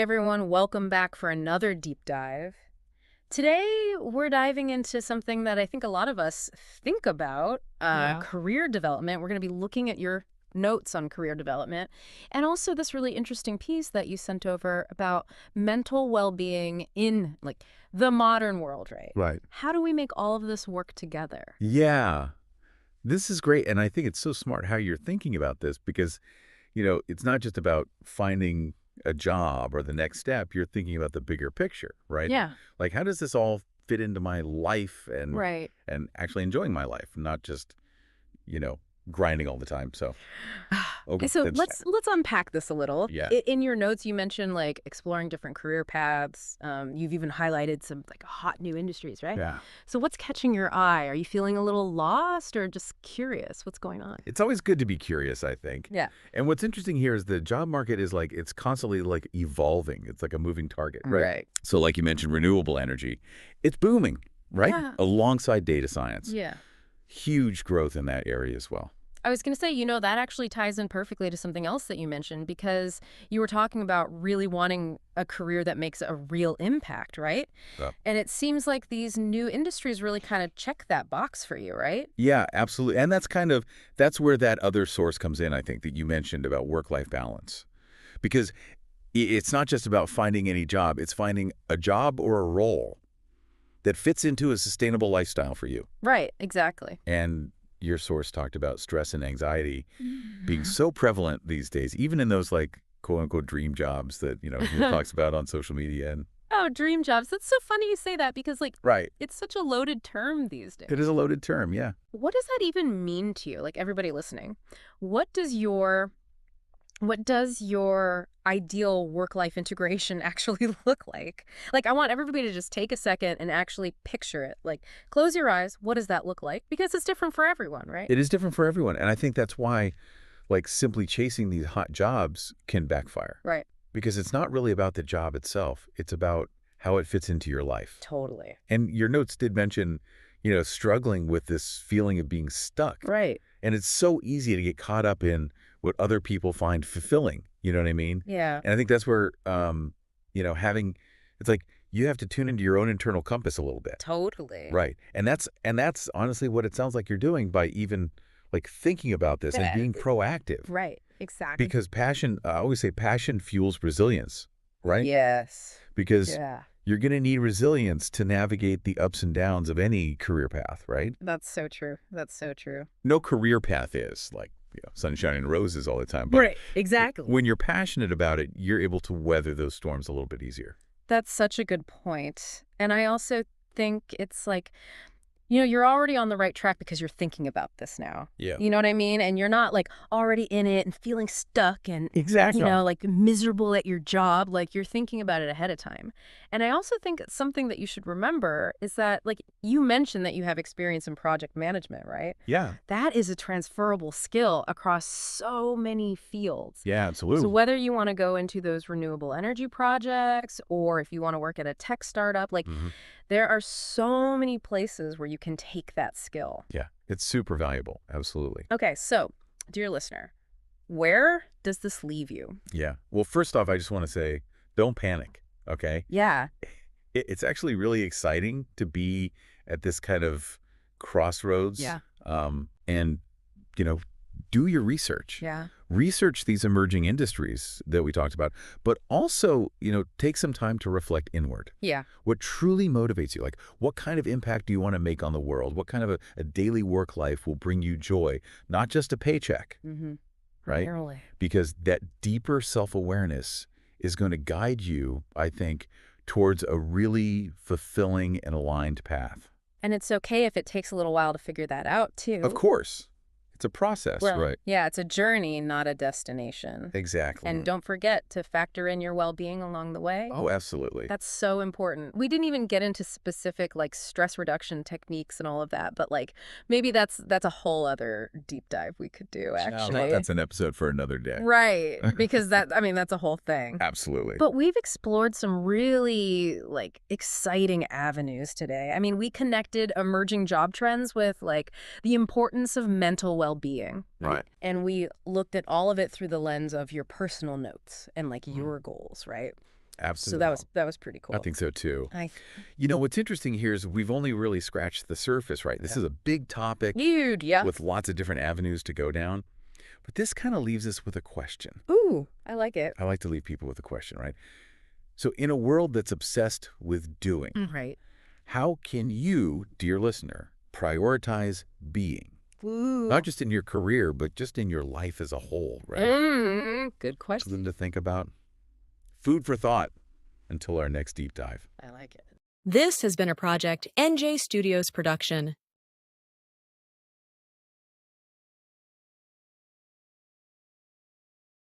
Hey everyone, welcome back for another deep dive. Today, we're diving into something that I think a lot of us think about, Yeah. career development. We're going to be looking at your notes on career development and also this really interesting piece that you sent over about mental well-being in like the modern world, right? Right. How do we make all of this work together? Yeah. This is great. And I think it's so smart how you're thinking about this because, it's not just about finding a job or the next step. You're thinking about the bigger picture, right? Yeah, Like, how does this all fit into my life and right. and actually enjoying my life, not just, you know, grinding all the time. So, okay, So that's let's unpack this a little. yeah. In your notes, you mentioned like exploring different career paths. You've even highlighted some like hot new industries, right? Yeah. So what's catching your eye? Are you feeling a little lost or just curious? What's going on? It's always good to be curious, I think. Yeah. And what's interesting here is the job market is like it's constantly like evolving. It's like a moving target, right? Right. So like you mentioned renewable energy, it's booming, right? Yeah. Alongside data science. Yeah. Huge growth in that area as well. I was going to say, that actually ties in perfectly to something else that you mentioned because you were talking about really wanting a career that makes a real impact, right? So, And it seems like these new industries really kind of check that box for you, right? yeah, absolutely. And that's where that other source comes in, I think, that you mentioned about work-life balance. Because it's not just about finding any job, it's finding a job or a role that fits into a sustainable lifestyle for you. Right, exactly. And your source talked about stress and anxiety being so prevalent these days, even in those like quote unquote dream jobs that, he talks about on social media. And Oh, dream jobs. That's so funny you say that because, like, right. it's such a loaded term these It days. is a loaded term. Yeah. What does that even mean to you? Like, everybody listening, what does your what does your ideal work-life integration actually look like? Like, I want everybody to just take a second and actually picture it. Like, close your eyes. What does that look like? Because it's different for everyone, right? It is different for everyone. And I think that's why like simply chasing these hot jobs can backfire Right. because it's not really about the job itself. It's about how it fits into your life. Totally. And your notes did mention, struggling with this feeling of being stuck. Right. And it's so easy to get caught up in what other people find fulfilling. You know what I mean? Yeah. And I think that's where, having, it's like you have to tune into your own internal compass a little bit. Totally. Right. And that's honestly what it sounds like you're doing by even like thinking about this and Yeah. being proactive. Right. Exactly. Because passion, I always say passion fuels resilience, right? Yes. Because Yeah. you're going to need resilience to navigate the ups and downs of any career path, right? That's so true. That's so true. No career path is like, sunshine and roses all the time. But Right. Exactly. when you're passionate about it, you're able to weather those storms a little bit easier. That's such a good point. And I also think it's like, you're already on the right track because you're thinking about this now. Yeah. You know what I mean? And you're not like already in it and feeling stuck and, Exactly. like miserable at your job. Like you're thinking about it ahead of time. And I also think something that you should remember is that, like, you mentioned that you have experience in project management, right? Yeah. That is a transferable skill across so many fields. Yeah, So absolutely. whether you want to go into those renewable energy projects or if you want to work at a tech startup, like Hmm. there are so many places where you can take that skill. Yeah. It's super valuable. Absolutely. Okay, so dear listener, where does this leave you? Yeah. Well, first off, I just want to say don't panic. Okay. Yeah, It's actually really exciting to be at this kind of crossroads. yeah, And, you know, do your research. yeah. Research these emerging industries that we talked about, but also, take some time to reflect inward. Yeah, What truly motivates you? Like, what kind of impact do you want to make on the world? What kind of a daily work life will bring you joy, not just a paycheck, mm-hmm. right? Really. Because that deeper self-awareness is going to guide you, I think, towards a really fulfilling and aligned path. And it's okay if it takes a little while to figure that out, too. Of course, it's a process, Well, right? yeah, it's a journey, not a destination. Exactly. And don't forget to factor in your well-being along the way. Oh, absolutely. That's so important. We didn't even get into specific like stress reduction techniques and all of that, but like maybe that's a whole other deep dive we could do actually. That's an episode for another day. Right, because that's a whole thing. Absolutely. But we've explored some really like exciting avenues today. I mean, we connected emerging job trends with like the importance of mental well-being. Right. And we looked at all of it through the lens of your personal notes and like your goals, right? So Absolutely. that was pretty cool. I think so too. I You know, what's interesting here is we've only really scratched the surface, right? This is a big topic Dude, yeah. with lots of different avenues to go down. But this kind of leaves us with a question. Ooh, I like it. I like to leave people with a question, right? So in a world that's obsessed with doing, Right. how can you, dear listener, prioritize being? Ooh. Not just in your career, but just in your life as a whole, right? Good question. Something to think about. Food for thought until our next deep dive. I like it. This has been a Project NJ Studios production.